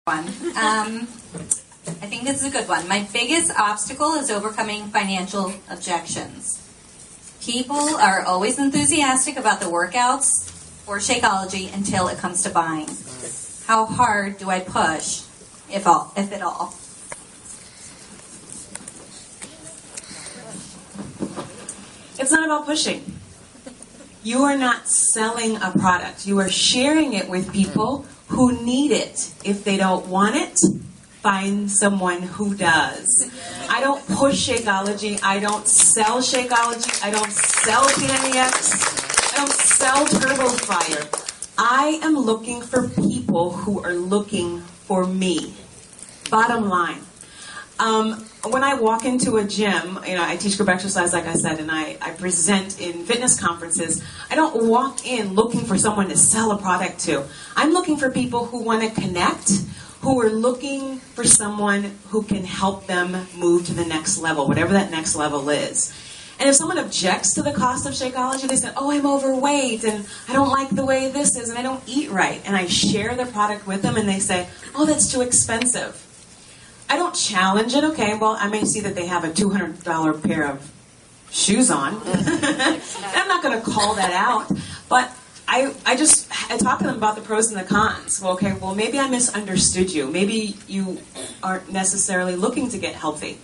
One. I think this is a good one. My biggest obstacle is overcoming financial objections. People are always enthusiastic about the workouts or Shakeology until it comes to buying. How hard do I push, if at all? It's not about pushing. You are not selling a product. You are sharing it with people who need it. If they don't want it, find someone who does. I don't push Shakeology. I don't sell Shakeology. I don't sell PNEX. I don't sell Turbo Fire. I am looking for people who are looking for me. Bottom line. When I walk into a gym, I teach group exercise, like I said, and I present in fitness conferences. I don't walk in looking for someone to sell a product to. I'm looking for people who want to connect, who are looking for someone who can help them move to the next level, whatever that next level is. And if someone objects to the cost of Shakeology, they say, oh, I'm overweight, and I don't like the way this is, and I don't eat right. And I share the product with them, and they say, oh, that's too expensive. I don't challenge it. Okay, well, I may see that they have a $200 pair of shoes on. I'm not going to call that out. But I talk to them about the pros and the cons. Well, okay, well, maybe I misunderstood you. Maybe you aren't necessarily looking to get healthy.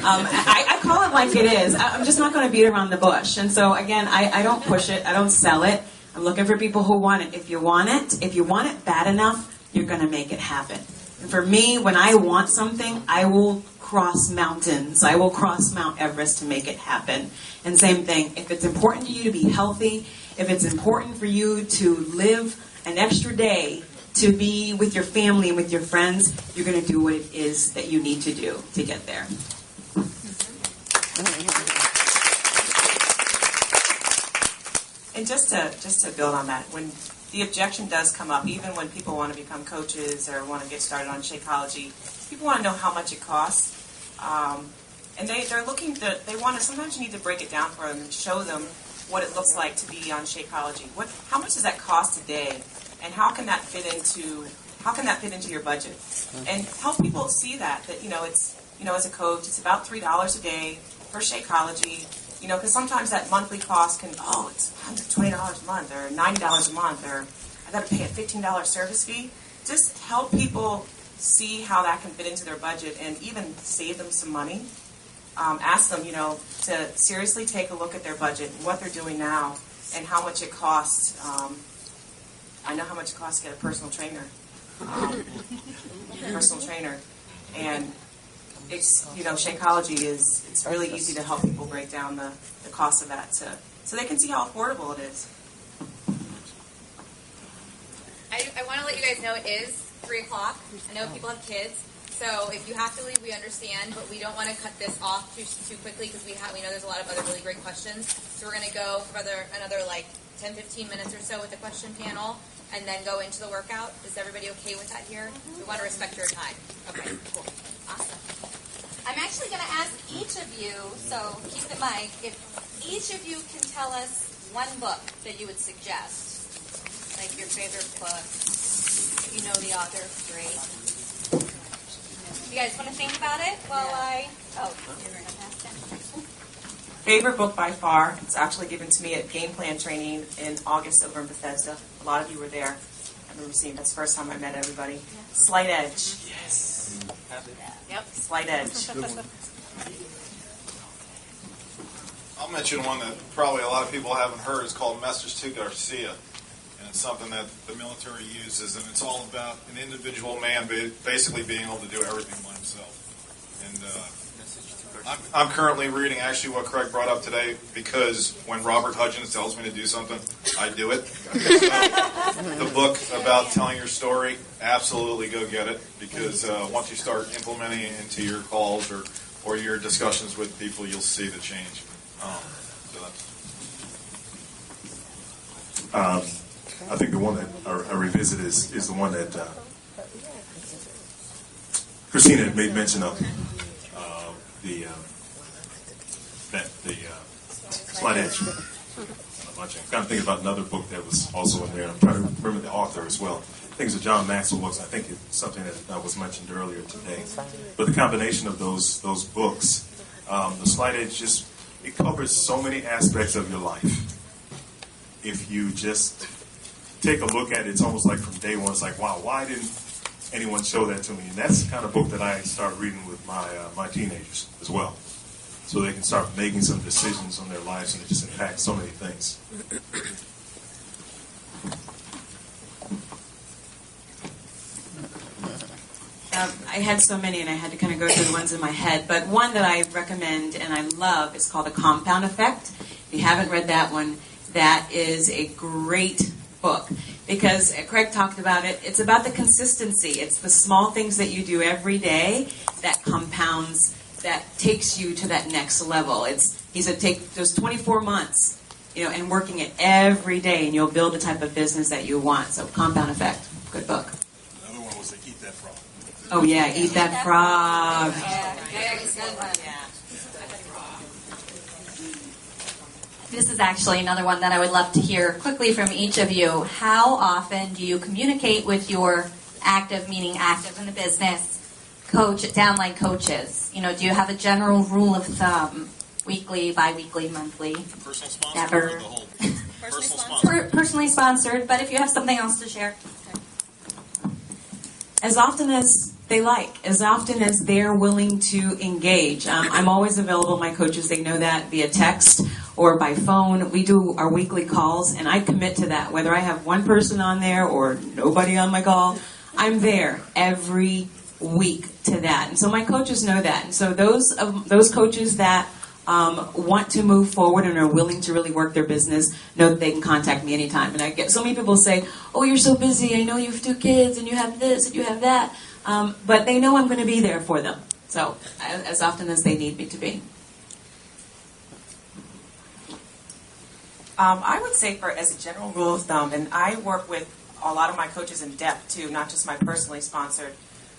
I call it like it is. I'm just not going to beat around the bush. And so, again, I don't push it. I don't sell it. I'm looking for people who want it. If you want it bad enough, you're going to make it happen. And for me, when I want something, I will cross mountains. I will cross Mount Everest to make it happen. And same thing, if it's important to you to be healthy, if it's important for you to live an extra day to be with your family and with your friends, you're going to do what it is that you need to do to get there. And just to build on that, when the objection does come up, even when people want to become coaches or want to get started on Shakeology, people want to know how much it costs. And they're looking they want to, sometimes you need to break it down for them and show them what it looks like to be on Shakeology. How much does that cost a day? And how can that fit into your budget? And help people see that it's, as a coach, it's about $3 a day for Shakeology. Because sometimes that monthly cost can, it's $120 a month or $90 a month, or I got to pay a $15 service fee. Just help people see how that can fit into their budget and even save them some money. Ask them, to seriously take a look at their budget, what they're doing now, and how much it costs. I know how much it costs to get a personal trainer. And it's, Shakeology it's really easy to help people break down the cost of that so they can see how affordable it is. I want to let you guys know it is 3 o'clock. I know people have kids, so if you have to leave, we understand, but we don't want to cut this off too quickly because we know there's a lot of other really great questions. So we're going to go for another 10-15 minutes or so with the question panel and then go into the workout. Is everybody okay with that here? We want to respect your time. Okay, cool. Awesome. I'm actually going to ask each of you, so keep in mind, if each of you can tell us one book that you would suggest, like your favorite book, if you know the author, great. You guys want to think about it while you're going to pass that? Favorite book by far, it's actually given to me at Game Plan Training in August over in Bethesda. A lot of you were there. I remember seeing that's the first time I met everybody. Slight Edge. Yes. Yep, Slight Edge. I'll mention one that probably a lot of people haven't heard. It's called Message to Garcia. And it's something that the military uses, and it's all about an individual man basically being able to do everything by himself. And I'm currently reading actually what Craig brought up today, because when Robert Hudgens tells me to do something, I do it. So, the book about telling your story, absolutely go get it, because once you start implementing it into your calls or your discussions with people, you'll see the change. I think the one that I revisit is the one that Christina had made mention of, the Slight Edge. I'm kind of thinking about another book that was also in there. I'm trying to remember the author as well. think it's a John Maxwell books. I think it's something that was mentioned earlier today. But the combination of those books, the Slight Edge, it covers so many aspects of your life. If you just take a look at it, it's almost like from day one, it's like, wow, why didn't anyone show that to me? And that's the kind of book that I start reading with my teenagers as well. So they can start making some decisions on their lives, and it just impacts so many things. I had so many, and I had to kind of go through the ones in my head. But one that I recommend and I love is called The Compound Effect. If you haven't read that one, that is a great book. Because Craig talked about it, it's about the consistency. It's the small things that you do every day that compounds, that takes you to that next level. He said take those 24 months, and working it every day, and you'll build the type of business that you want. So Compound Effect, good book. Another one was Eat That Frog. Oh yeah, Eat That Frog. This is actually another one that I would love to hear quickly from each of you. How often do you communicate with your active, meaning active in the business, downline coaches? Do you have a general rule of thumb? Weekly, bi-weekly, monthly? Personal sponsor Never. or the whole? Personal sponsor. Personally sponsored, but if you have something else to share. As often as they like, as often as they're willing to engage. I'm always available. My coaches, they know that, via text or by phone. We do our weekly calls, and I commit to that. Whether I have one person on there or nobody on my call, I'm there every week to that. And so my coaches know that. And so those coaches that want to move forward and are willing to really work their business know that they can contact me anytime. And I get so many people say, oh, you're so busy. I know you have 2 kids and you have this and you have that. But they know I'm going to be there for them. So as often as they need me to be. I would say, as a general rule of thumb, and I work with a lot of my coaches in depth too, not just my personally sponsored.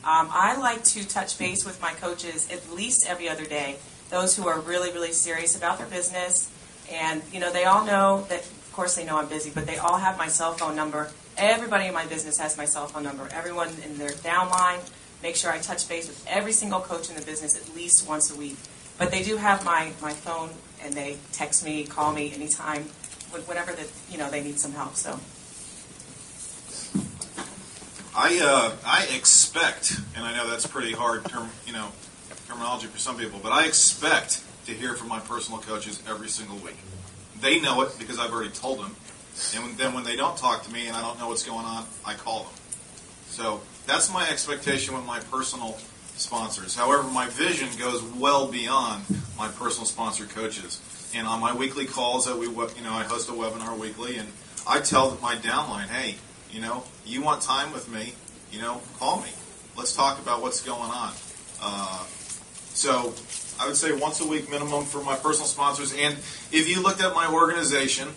I like to touch base with my coaches at least every other day. Those who are really, really serious about their business, and they all know that. Of course, they know I'm busy, but they all have my cell phone number. Everybody in my business has my cell phone number. Everyone in their downline. Make sure I touch base with every single coach in the business at least once a week. But they do have my phone, and they text me, call me anytime, whenever they need some help. So. I expect, and I know that's pretty hard terminology for some people, but I expect to hear from my personal coaches every single week. They know it because I've already told them, and then when they don't talk to me and I don't know what's going on, I call them. So that's my expectation with my personal sponsors. However, my vision goes well beyond my personal sponsor coaches. And on my weekly calls that I host a webinar weekly, and I tell my downline, hey, you want time with me, call me. Let's talk about what's going on. So I would say once a week minimum for my personal sponsors. And if you looked at my organization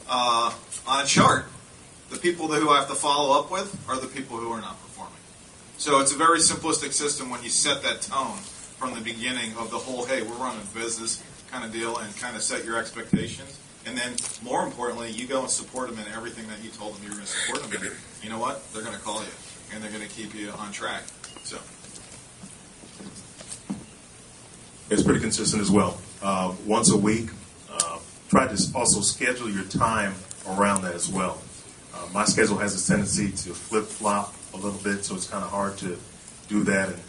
on a chart, the people who I have to follow up with are the people who are not performing. So it's a very simplistic system when you set that tone from the beginning of the whole, hey, we're running a business kind of deal, and kind of set your expectations. And then, more importantly, you go and support them in everything that you told them you were going to support them in. You know what? They're going to call you, and they're going to keep you on track. So It's pretty consistent as well. Once a week. Try to also schedule your time around that as well. My schedule has a tendency to flip-flop a little bit, so it's kind of hard to do that and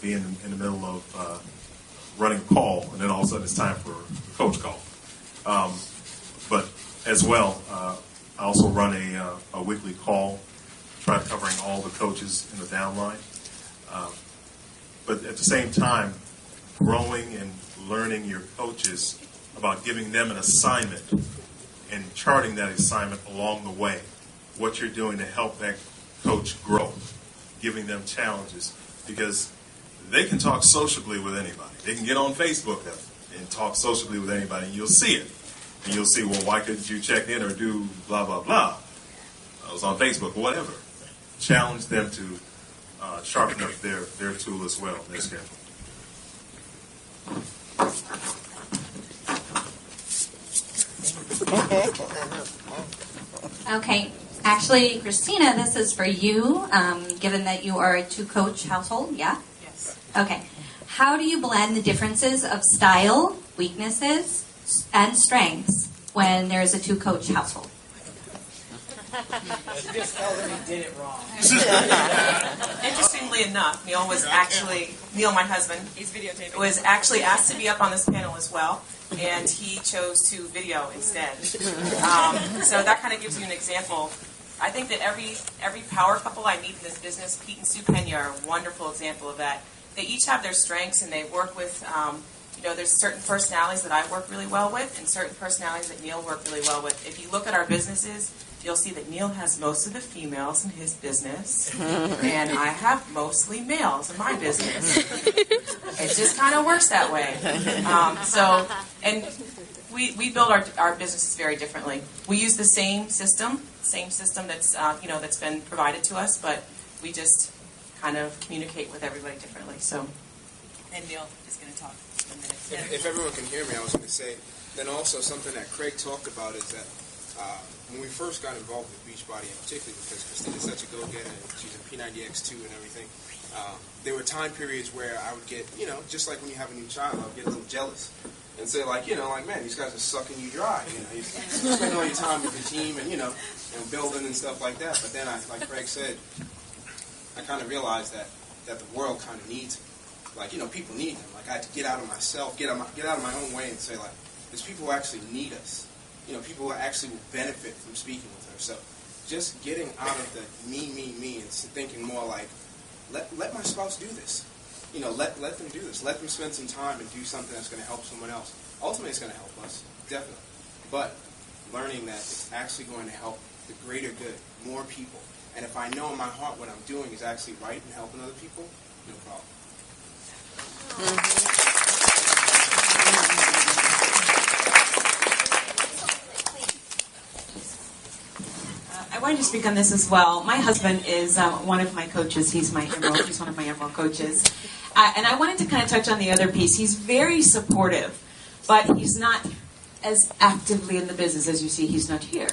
be in the middle of running a call, and then all of a sudden it's time for a coach call. But as well, I also run a weekly call, try covering all the coaches in the downline. But at the same time, growing and learning your coaches about giving them an assignment and charting that assignment along the way, what you're doing to help that coach grow, giving them challenges, because they can talk sociably with anybody. They can get on Facebook and talk sociably with anybody, and you'll see it. And you'll see, well, why couldn't you check in or do blah, blah, blah? I was on Facebook or whatever. Challenge them to sharpen up their tool as well, their schedule. Okay. Actually, Christina, this is for you, given that you are a two-coach household, yeah? Yes. Okay. How do you blend the differences of style, weaknesses, and strengths when there's a two-coach household? Just tell them he did it wrong. Interestingly enough, Neil, my husband, He's videotaping. was actually asked to be up on this panel as well, and he chose to video instead. So that kind of gives you an example. I think that every power couple I meet in this business, Pete and Sue Pena, are a wonderful example of that. They each have their strengths, and they work with, there's certain personalities that I work really well with, and certain personalities that Neil work really well with. If you look at our businesses, you'll see that Neil has most of the females in his business, and I have mostly males in my business. It just kind of works that way. And we build our businesses very differently. We use the same system that's that's been provided to us, but we just kind of communicate with everybody differently. So, and Neil is going to talk in a minute. If everyone can hear me, I was going to say, then also something that Craig talked about is that when we first got involved with Beachbody, and particularly because Christina's such a go-getter and she's in P90X2 and everything, there were time periods where I would get, just like when you have a new child, I would get a little jealous and say, man, these guys are sucking you dry. You spend all your time with the team and, and building and stuff like that. But then, like Craig said, I kind of realized that the world kind of needs them. People need them. I had to get out of myself, get out of my own way and say, there's people who actually need us. People who actually will benefit from speaking with her. So just getting out of the me, and thinking more like, let my spouse do this. Let them do this. Let them spend some time and do something that's going to help someone else. Ultimately, it's going to help us, definitely. But learning that it's actually going to help the greater good, more people. And if I know in my heart what I'm doing is actually right and helping other people, no problem. I wanted to speak on this as well. My husband is one of my coaches. He's one of my Emerald coaches. And I wanted to kind of touch on the other piece. He's very supportive, but he's not as actively in the business as you see. He's not here.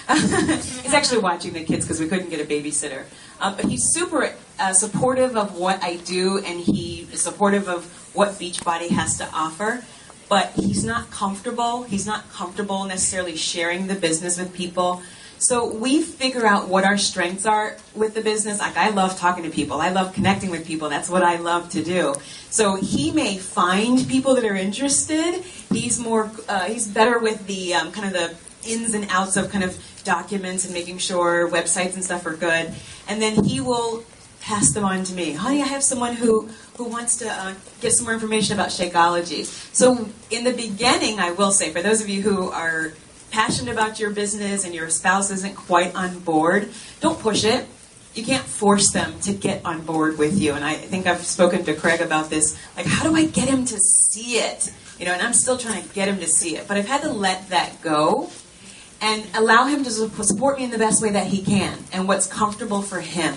He's actually watching the kids because we couldn't get a babysitter. But he's super supportive of what I do, and he is supportive of what Beachbody has to offer. But he's not comfortable. He's not comfortable necessarily sharing the business with people. So we figure out what our strengths are with the business. Like, I love talking to people. I love connecting with people. That's what I love to do. So he may find people that are interested. He's better with the kind of the ins and outs of kind of documents and making sure websites and stuff are good. And then he will pass them on to me. Honey, I have someone who wants to get some more information about Shakeology. So in the beginning, I will say, for those of you who are passionate about your business and your spouse isn't quite on board, don't push it. You can't force them to get on board with you. And I think I've spoken to Craig about this. Like, how do I get him to see it? And I'm still trying to get him to see it. But I've had to let that go and allow him to support me in the best way that he can and what's comfortable for him.